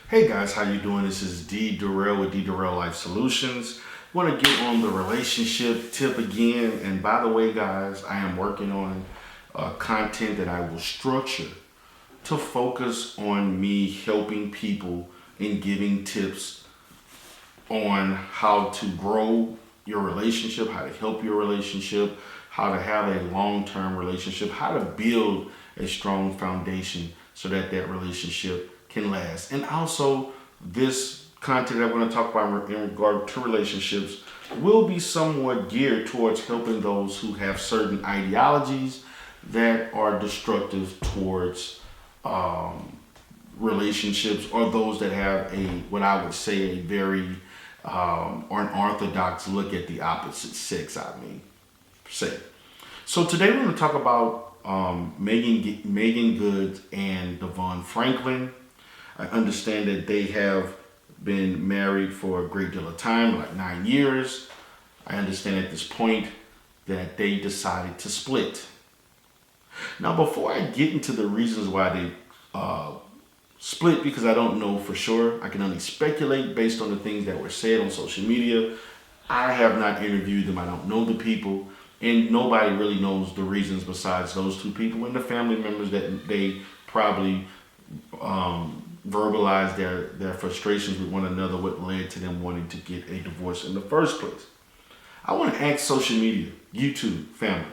Hey guys, how you doing? This is D Durrell with D Durrell Life Solutions. Want to get on the relationship tip again. And by the way, guys, I am working on content that I will structure to focus on me helping people and giving tips on how to grow your relationship, how to help your relationship, how to have a long-term relationship, how to build a strong foundation so that that relationship can last. And also, this content that we're going to talk about in regard to relationships will be somewhat geared towards helping those who have certain ideologies that are destructive towards relationships, or those that have a, what I would say, a very or an orthodox look at the opposite sex, I mean, say. So today we're going to talk about Meagan Good and Devon Franklin. I understand that they have been married for a great deal of time, like 9 years. I understand at this point that they decided to split. Now, before I get into the reasons why they split, because I don't know for sure, I can only speculate based on the things that were said on social media. I have not interviewed them. I don't know the people. And nobody really knows the reasons besides those two people and the family members that they probably verbalized their frustrations with one another, what led to them wanting to get a divorce in the first place. I want to ask social media, YouTube, family,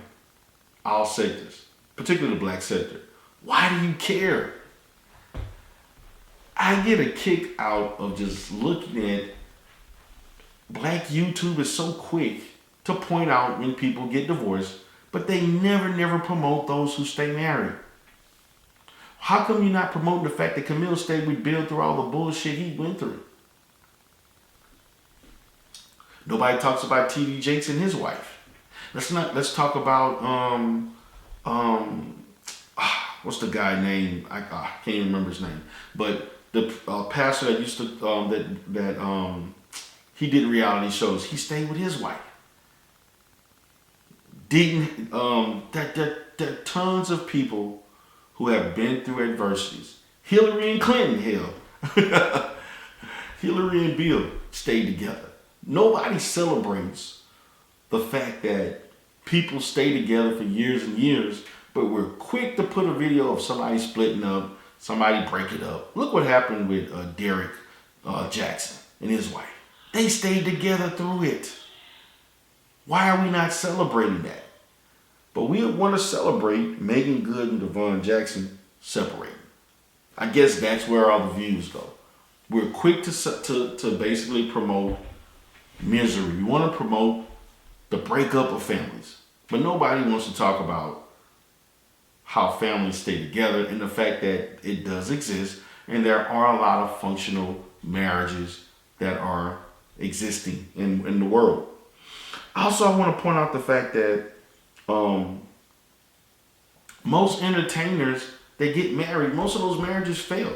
all sectors, particularly the black sector, why do you care? I get a kick out of just looking at black YouTube is so quick to point out when people get divorced, but they never promote those who stay married. How come you're not promoting the fact that Camille stayed with Bill through all the bullshit he went through? Nobody talks about TD Jakes and his wife. Let's talk about what's the guy name? I can't even remember his name. But the pastor that used to he did reality shows. He stayed with his wife. Didn't there are tons of people who have been through adversities. Hillary and Clinton, hell. Hillary and Bill stayed together. Nobody celebrates the fact that people stay together for years and years, but we're quick to put a video of somebody splitting up, somebody break it up. Look what happened with Derek Jackson and his wife. They stayed together through it. Why are we not celebrating that? But we want to celebrate Meagan Good and Devon Jackson separating. I guess that's where all the views go. We're quick to basically promote misery. We want to promote the breakup of families. But nobody wants to talk about how families stay together and the fact that it does exist. And there are a lot of functional marriages that are existing in the world. Also, I want to point out the fact that most entertainers that get married, most of those marriages fail.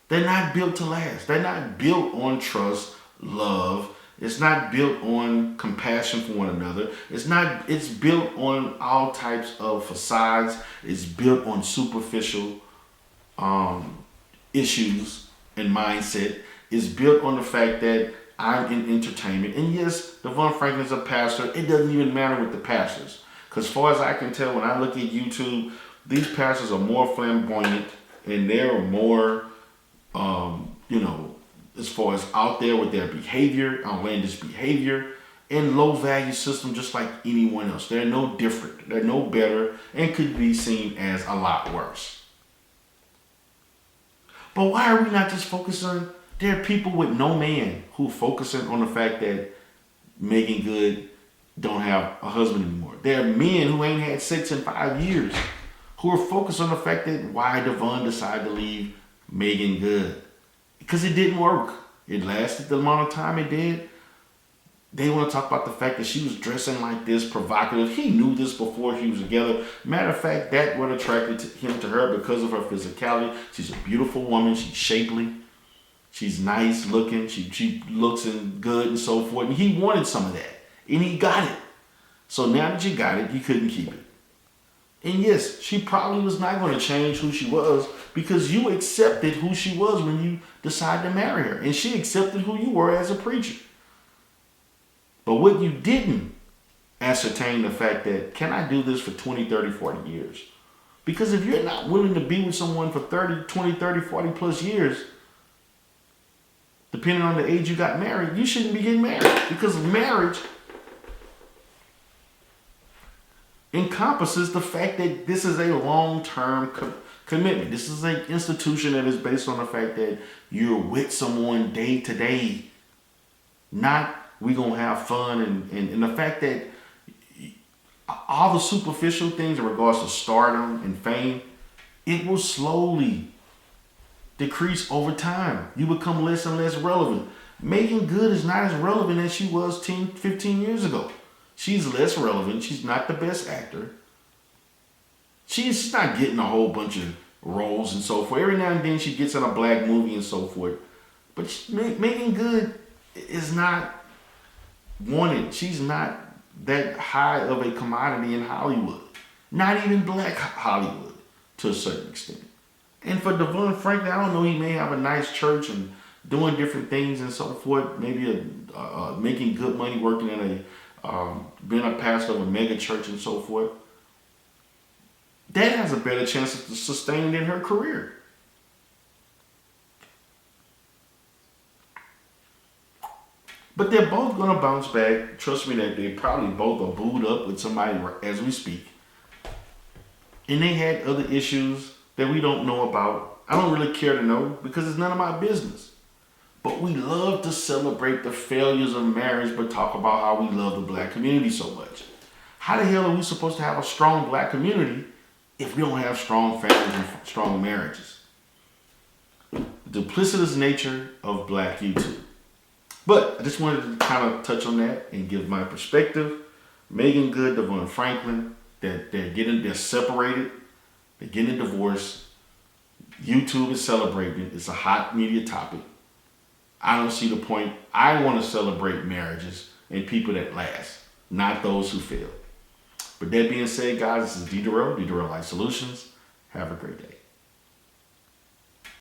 They're not built to last. They're not built on trust, love. It's not built on compassion for one another. It's built on all types of facades. It's built on superficial issues and mindset. It's built on the fact that I'm in entertainment. And yes, Devon Franklin's a pastor. It doesn't even matter with the pastors. Because as far as I can tell, when I look at YouTube, these pastors are more flamboyant and they're more, as far as out there with their behavior, outlandish behavior, and low value system just like anyone else. They're no different. They're no better and could be seen as a lot worse. But why are we not just focusing on, there are people with no man who focusing on the fact that Meagan Good don't have a husband anymore. There are men who ain't had sex in 5 years who are focused on the fact that why Devon decided to leave Meagan Good. Because it didn't work. It lasted the amount of time it did. They want to talk about the fact that she was dressing like this, provocative. He knew this before he was together. Matter of fact, that what attracted him to her because of her physicality. She's a beautiful woman. She's shapely. She's nice looking. She looks good and so forth. And he wanted some of that. And he got it. So now that you got it, you couldn't keep it. And yes, she probably was not going to change who she was because you accepted who she was when you decided to marry her. And she accepted who you were as a preacher. But what you didn't ascertain the fact that, can I do this for 20, 30, 40 years? Because if you're not willing to be with someone for 20, 30, 40 plus years, depending on the age you got married, you shouldn't be getting married. Because marriage encompasses the fact that this is a long-term commitment. This is an institution that is based on the fact that you're with someone day to day. Not we gonna have fun and the fact that all the superficial things in regards to stardom and fame, it will slowly decrease over time. You become less and less relevant. Meagan Good is not as relevant as she was 10, 15 years ago. She's less relevant. She's not the best actor. She's not getting a whole bunch of roles and so forth. Every now and then she gets in a black movie and so forth. But Meagan Good is not wanted. She's not that high of a commodity in Hollywood. Not even black Hollywood to a certain extent. And for Devon Franklin, I don't know, he may have a nice church and doing different things and so forth. Maybe making good money working in being a pastor of a mega church and so forth. That has a better chance of sustaining in her career. But they're both going to bounce back. Trust me that they probably both are booed up with somebody as we speak. And they had other issues that we don't know about. I don't really care to know because it's none of my business. But we love to celebrate the failures of marriage but talk about how we love the black community so much. How the hell are we supposed to have a strong black community if we don't have strong families and strong marriages? The duplicitous nature of black YouTube. But I just wanted to kind of touch on that and give my perspective. Meagan Good, Devon Franklin, they're separated, they're getting a divorce. YouTube is celebrating. It's a hot media topic. I don't see the point. I want to celebrate marriages and people that last, not those who fail. But that being said, guys, this is D. Durrell Life Solutions. Have a great day.